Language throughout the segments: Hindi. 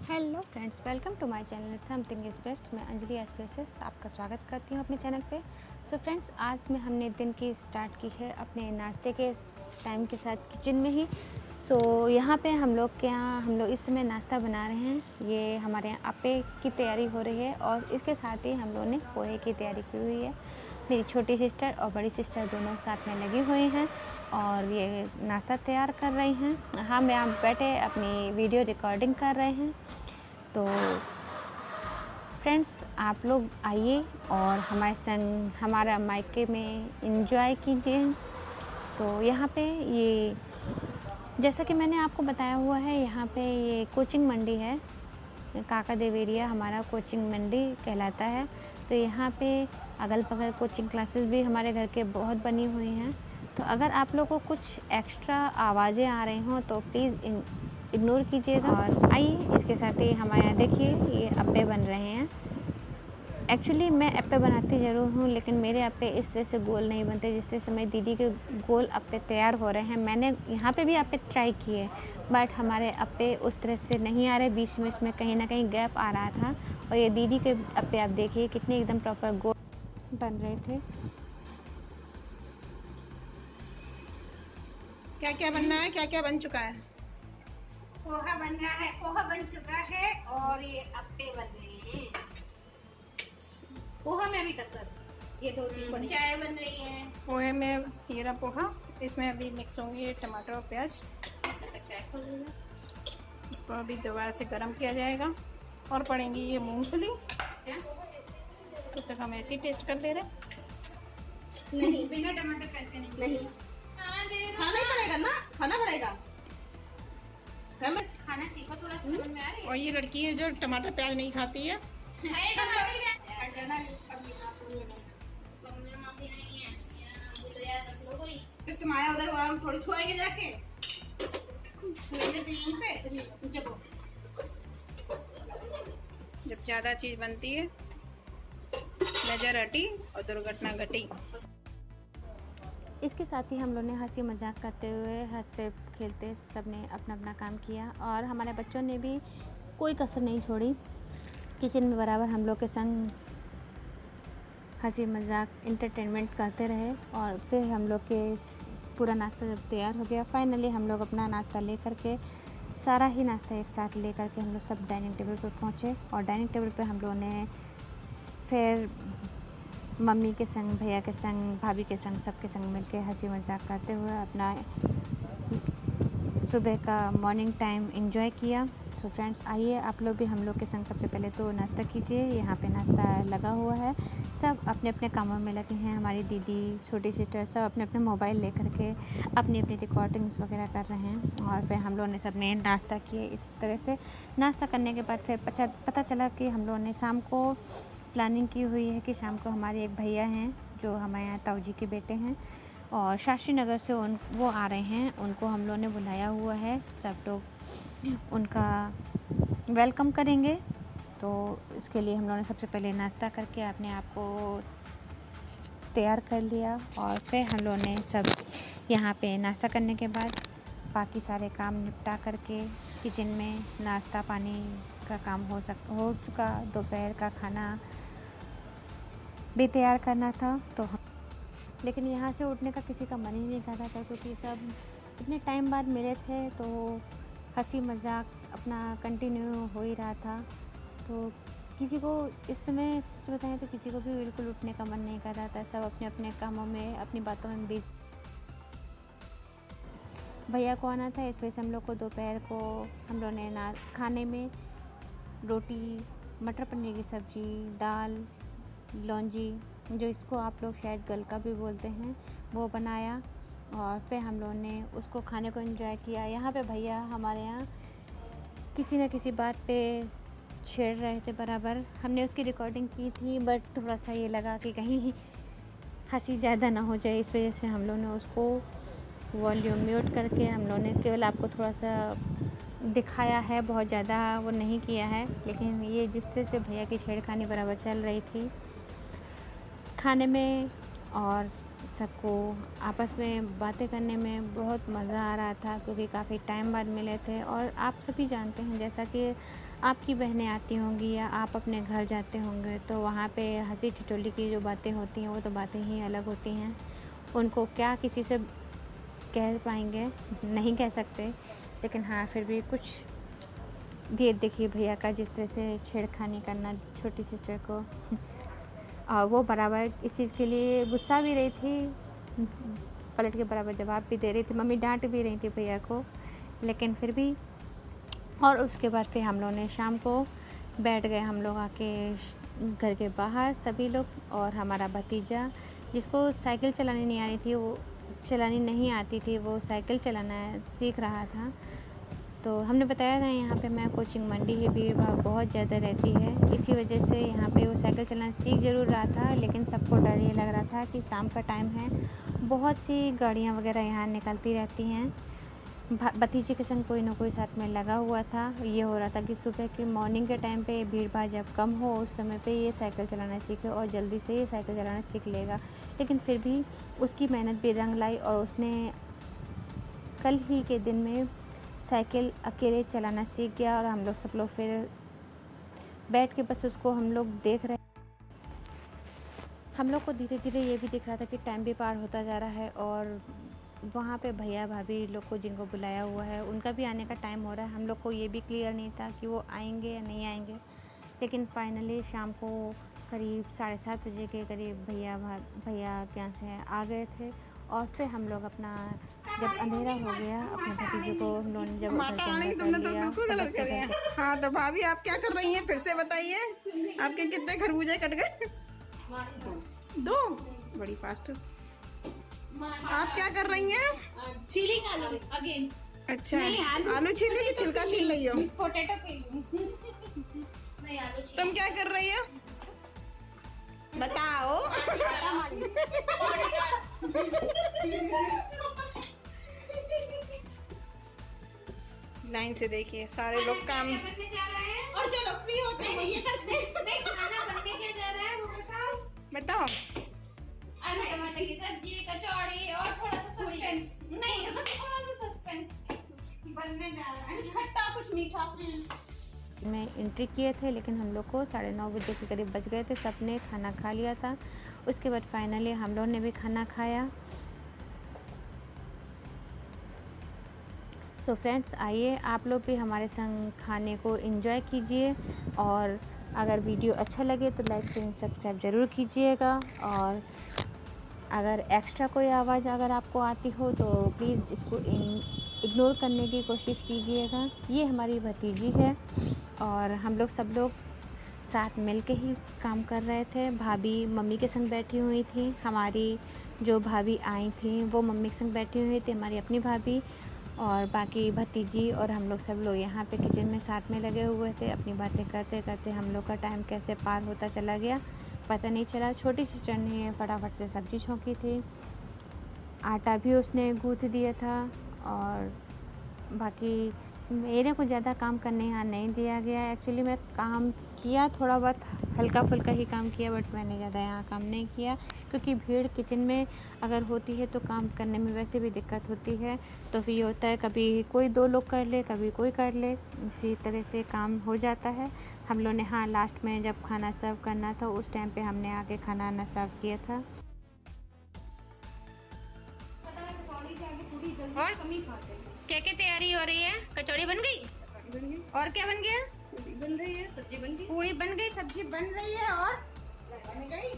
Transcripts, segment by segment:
Hello friends, welcome to my channel something is best. मैं अंजलि एस्पेसिस आपका स्वागत करती हूँ अपने चैनल पे। सो फ्रेंड्स, आज में हमने दिन की स्टार्ट की है अपने नाश्ते के टाइम के साथ किचन में ही। सो यहाँ पे हम लोग इस समय नाश्ता बना रहे हैं। ये हमारे यहाँ अप्पे की तैयारी हो रही है और इसके साथ ही हम लोगों ने पोहे की तैयारी की हुई है। मेरी छोटी सिस्टर और बड़ी सिस्टर दोनों साथ में लगी हुई हैं और ये नाश्ता तैयार कर रही हैं। हम यहाँ बैठे अपनी वीडियो रिकॉर्डिंग कर रहे हैं। तो फ्रेंड्स, आप लोग आइए और हमारे संग हमारा मायके में एंजॉय कीजिए। तो यहाँ पे ये जैसा कि मैंने आपको बताया हुआ है, यहाँ पे ये कोचिंग मंडी है। काका देव एरिया हमारा कोचिंग मंडी कहलाता है। तो यहाँ पे अगल बगल कोचिंग क्लासेस भी हमारे घर के बहुत बनी हुई हैं। तो अगर आप लोगों को कुछ एक्स्ट्रा आवाज़ें आ रही हों तो प्लीज़ इग्नोर कीजिएगा। और आइए, इसके साथ ही हमारे यहाँ देखिए ये अप्पे बन रहे हैं। एक्चुअली मैं अप्पे बनाती ज़रूर हूँ, लेकिन मेरे अप्पे इस तरह से गोल नहीं बनते जिस तरह से मेरी दीदी के गोल अप्पे तैयार हो रहे हैं। मैंने यहाँ पे भी अप्पे ट्राई किए, बट हमारे अप्पे उस तरह से नहीं आ रहे। बीच में इसमें कहीं ना कहीं गैप आ रहा था। और ये दीदी के अप्पे आप देखिए कितने एकदम प्रॉपर गोल बन रहे थे। क्या क्या बनना है, क्या क्या बन चुका है? पोहा बन रहा है, पोहा बन चुका है और ये अप्पे बन रहे हैं। पोहा में अभी कसर, ये दो चीज बनी। चाय बन रही है। पोहे में ये रहा पोहा, इसमें अभी मिक्स होंगे टमाटर और प्याज। चाय खोल लो। इसको अभी दोबारा से गर्म किया जाएगा और पड़ेंगी ये मूंगफली। तब तक हम ऐसे ही टेस्ट कर ले रहे हैं। नहीं, बिना टमाटर प्याज के नहीं। खाना ही पड़ेगा ना, खाना पड़ेगा। खाना सीखो, थोड़ा समझ में आ रही है। और ये लड़की है जो टमाटर प्याज नहीं खाती है। तो तुम्हारा उधर हम थोड़ी छुआएंगे जाके। छुएंगे तो यहीं पे। चलो। जब ज़्यादा चीज़ बनती है नज़र हटी और दुर्घटना घटी। इसके साथ ही हम लोग ने हंसी मजाक करते हुए, हंसते खेलते सब ने अपना अपना काम किया और हमारे बच्चों ने भी कोई कसर नहीं छोड़ी। किचन में बराबर हम लोग के संग हंसी मजाक इंटरटेनमेंट करते रहे। और फिर हम लोग के पूरा नाश्ता जब तैयार हो गया, फाइनली हम लोग अपना नाश्ता लेकर के, सारा ही नाश्ता एक साथ लेकर के हम लोग सब डाइनिंग टेबल पर पहुँचे। और डाइनिंग टेबल पर हम लोगों ने फिर मम्मी के संग, भैया के संग, भाभी के संग, सबके संग मिलके हंसी मजाक करते हुए अपना सुबह का मॉर्निंग टाइम एंजॉय किया। सो फ्रेंड्स, आइए आप लोग भी हम लोग के संग सबसे पहले तो नाश्ता कीजिए। यहाँ पे नाश्ता लगा हुआ है, सब अपने अपने कामों में लगे हैं। हमारी दीदी, छोटी सिस्टर सब अपने अपने मोबाइल लेकर के अपनी अपनी रिकॉर्डिंग्स वगैरह कर रहे हैं। और फिर हम लोगों ने सब ने नाश्ता किए। इस तरह से नाश्ता करने के बाद फिर पता चला कि हम लोगों ने शाम को प्लानिंग की हुई है कि शाम को हमारे एक भैया हैं जो हमारे यहाँ ताऊ जी के बेटे हैं और शास्त्री नगर से वो आ रहे हैं। उनको हम लोगों ने बुलाया हुआ है, सब लोग उनका वेलकम करेंगे। तो इसके लिए हम लोगों ने सबसे पहले नाश्ता करके अपने आप को तैयार कर लिया। और फिर हम लोगों ने सब यहाँ पे नाश्ता करने के बाद बाकी सारे काम निपटा करके किचन में नाश्ता पानी का काम हो चुका। दोपहर का खाना भी तैयार करना था। तो लेकिन यहाँ से उठने का किसी का मन ही नहीं कर रहा था, क्योंकि सब इतने टाइम बाद मिले थे। तो हंसी मजाक अपना कंटिन्यू हो ही रहा था। तो किसी को इस समय सच बताएं तो किसी को भी बिल्कुल उठने का मन नहीं कर रहा था। सब अपने अपने कामों में, अपनी बातों में बिजी। भैया को आना था, इस वजह से हम लोग को दोपहर को हम लोगों ने खाने में रोटी, मटर पनीर की सब्ज़ी, दाल, लौंजी, जो इसको आप लोग शायद गलका भी बोलते हैं, वो बनाया। और फिर हम लोगों ने उसको खाने को एंजॉय किया। यहाँ पे भैया हमारे यहाँ किसी न किसी बात पे छेड़ रहे थे बराबर। हमने उसकी रिकॉर्डिंग की थी, बट थोड़ा सा ये लगा कि कहीं हंसी ज़्यादा ना हो जाए, इस वजह से हम लोगों ने उसको वॉल्यूम म्यूट करके हम लोगों ने केवल आपको थोड़ा सा दिखाया है, बहुत ज़्यादा वो नहीं किया है। लेकिन ये जिस तरह से भैया की छेड़खानी बराबर चल रही थी खाने में और सबको आपस में बातें करने में बहुत मज़ा आ रहा था, क्योंकि काफ़ी टाइम बाद मिले थे। और आप सभी जानते हैं, जैसा कि आपकी बहनें आती होंगी या आप अपने घर जाते होंगे, तो वहाँ पे हंसी ठिठोली की जो बातें होती हैं वो तो बातें ही अलग होती हैं। उनको क्या किसी से कह पाएंगे, नहीं कह सकते, लेकिन हाँ फिर भी कुछ ये देखिए भैया का जिस तरह से छेड़खानी करना छोटी सिस्टर को और वो बराबर इस चीज़ के लिए गुस्सा भी रही थी, पलट के बराबर जवाब भी दे रही थी। मम्मी डांट भी रही थी भैया को, लेकिन फिर भी। और उसके बाद फिर हम लोग ने शाम को बैठ गए हम लोग आके घर के बाहर सभी लोग, और हमारा भतीजा जिसको साइकिल चलानी नहीं आ रही थी, वो चलानी नहीं आती थी, वो साइकिल चलाना सीख रहा था। तो हमने बताया था यहाँ पे मैं कोचिंग मंडी है, भीड़ भाड़ बहुत ज़्यादा रहती है, इसी वजह से यहाँ पे वो साइकिल चलाना सीख ज़रूर रहा था। लेकिन सबको डर ये लग रहा था कि शाम का टाइम है, बहुत सी गाड़ियाँ वगैरह यहाँ निकलती रहती हैं। भतीजे के संग कोई ना कोई साथ में लगा हुआ था। ये हो रहा था कि सुबह के मॉर्निंग के टाइम पे भीड़ भाड़ जब कम हो, उस समय पे ये साइकिल चलाना सीखे और जल्दी से ये साइकिल चलाना सीख लेगा। लेकिन फिर भी उसकी मेहनत भी रंग लाई, और उसने कल ही के दिन में साइकिल अकेले चलाना सीख गया। और हम लोग सब लोग फिर बैठ के बस उसको हम लोग देख रहे। हम लोग को धीरे धीरे ये भी दिख रहा था कि टाइम भी पार होता जा रहा है, और वहाँ पे भैया भाभी लोग को जिनको बुलाया हुआ है उनका भी आने का टाइम हो रहा है। हम लोग को ये भी क्लियर नहीं था कि वो आएंगे या नहीं आएंगे, लेकिन फाइनली शाम को करीब 7:30 बजे के करीब भैया के यहाँ से आ गए थे। और फिर हम लोग अपना जब अंधेरा हो गया, अपने भतीजे को हम लोगों ने जब माता आने की तुमने तो बिल्कुल गलत कर दिया। हाँ तो भाभी आप क्या कर रही हैं, फिर से बताइए। आपके कितने खरबूजे कट गए? 2। बड़ी फास्ट। आप क्या कर रही हैं? चिली आलू अगेन। अच्छा आलू छील की छिलका छील रही हो? पोटैटो पीलू नहीं आलू छील। तुम क्या कर रही हो बताओ? लाइन से देखिए सारे लोग काम। और चलो फ्री होते हैं ये करते हैं। खाना बनने क्या जा रहा है वो बताओ। आलू टमाटर की सब्जी, कचौड़ी और थोड़ा सा सस्पेंस। नहीं थोड़ा सा सस्पेंस बनने जा रहा है, खट्टा कुछ मीठा। में एंट्री किए थे, लेकिन हम लोग को 9:30 बजे के करीब बज गए थे। सबने खाना खा लिया था। उसके बाद फाइनली हम लोग ने भी खाना खाया। सो फ्रेंड्स, आइए आप लोग भी हमारे संग खाने को एंजॉय कीजिए, और अगर वीडियो अच्छा लगे तो लाइक शेयर सब्सक्राइब ज़रूर कीजिएगा। और अगर एक्स्ट्रा कोई आवाज़ अगर आपको आती हो तो प्लीज़ इसको इग्नोर करने की कोशिश कीजिएगा। ये हमारी भतीजी है, और हम लोग सब लोग साथ मिल के ही काम कर रहे थे। भाभी मम्मी के संग बैठी हुई थी, हमारी जो भाभी आई थी वो मम्मी के संग बैठी हुई थी, हमारी अपनी भाभी, और बाकी भतीजी और हम लोग सब लोग यहाँ पे किचन में साथ में लगे हुए थे। अपनी बातें करते करते हम लोग का टाइम कैसे पार होता चला गया पता नहीं चला। छोटी सिस्टर ने फटाफट से सब्ज़ी छौंकी थी, आटा भी उसने गूँथ दिया था, और बाकी मेरे को ज़्यादा काम करने यहाँ नहीं दिया गया। एक्चुअली मैं काम किया, थोड़ा बहुत हल्का फुल्का ही काम किया, बट मैंने ज़्यादा यहाँ काम नहीं किया, क्योंकि भीड़ किचन में अगर होती है तो काम करने में वैसे भी दिक्कत होती है। तो फिर ये होता है कभी कोई 2 लोग कर ले, कभी कोई कर ले, इसी तरह से काम हो जाता है। हम लोग ने हाँ लास्ट में जब खाना सर्व करना था उस टाइम पे हमने आके खाना ना सर्व किया था। और क्या क्या तैयारी हो रही है? कचौड़ी बन गई? और क्या बन गया? बन रही है, सब्जी बन गई। पूरी बन गई, सब्जी बन रही है, और बन गई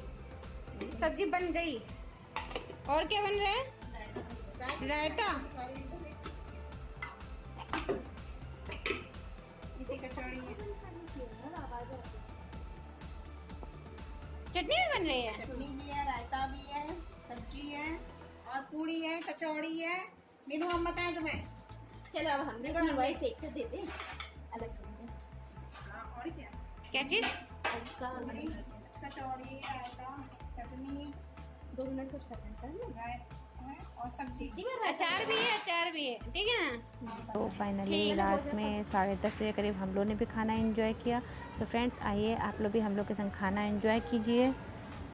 सब्जी बन गई। और क्या बन रहा है? रायता। कचौड़ी है, चटनी भी बन रही है। चटनी भी है, रायता भी है, सब्जी है, और पूरी है, कचौड़ी है। मीनू हम बताएं तुम्हें। चलो अब हम भी वैसे एक तो दे दे अलग। और क्या चीज? पूरी, कचौड़ी, रायता, चटनी, 2 मिनट कुछ सेकंड कर लो, और सब्जी। अचार भी है, अचार भी है, ठीक है ना। तो फाइनली रात में 10:30 बजे करीब हम लोग ने भी खाना एंजॉय किया। तो फ्रेंड्स आइए आप लोग भी हम लोग के संग खाना एंजॉय कीजिए।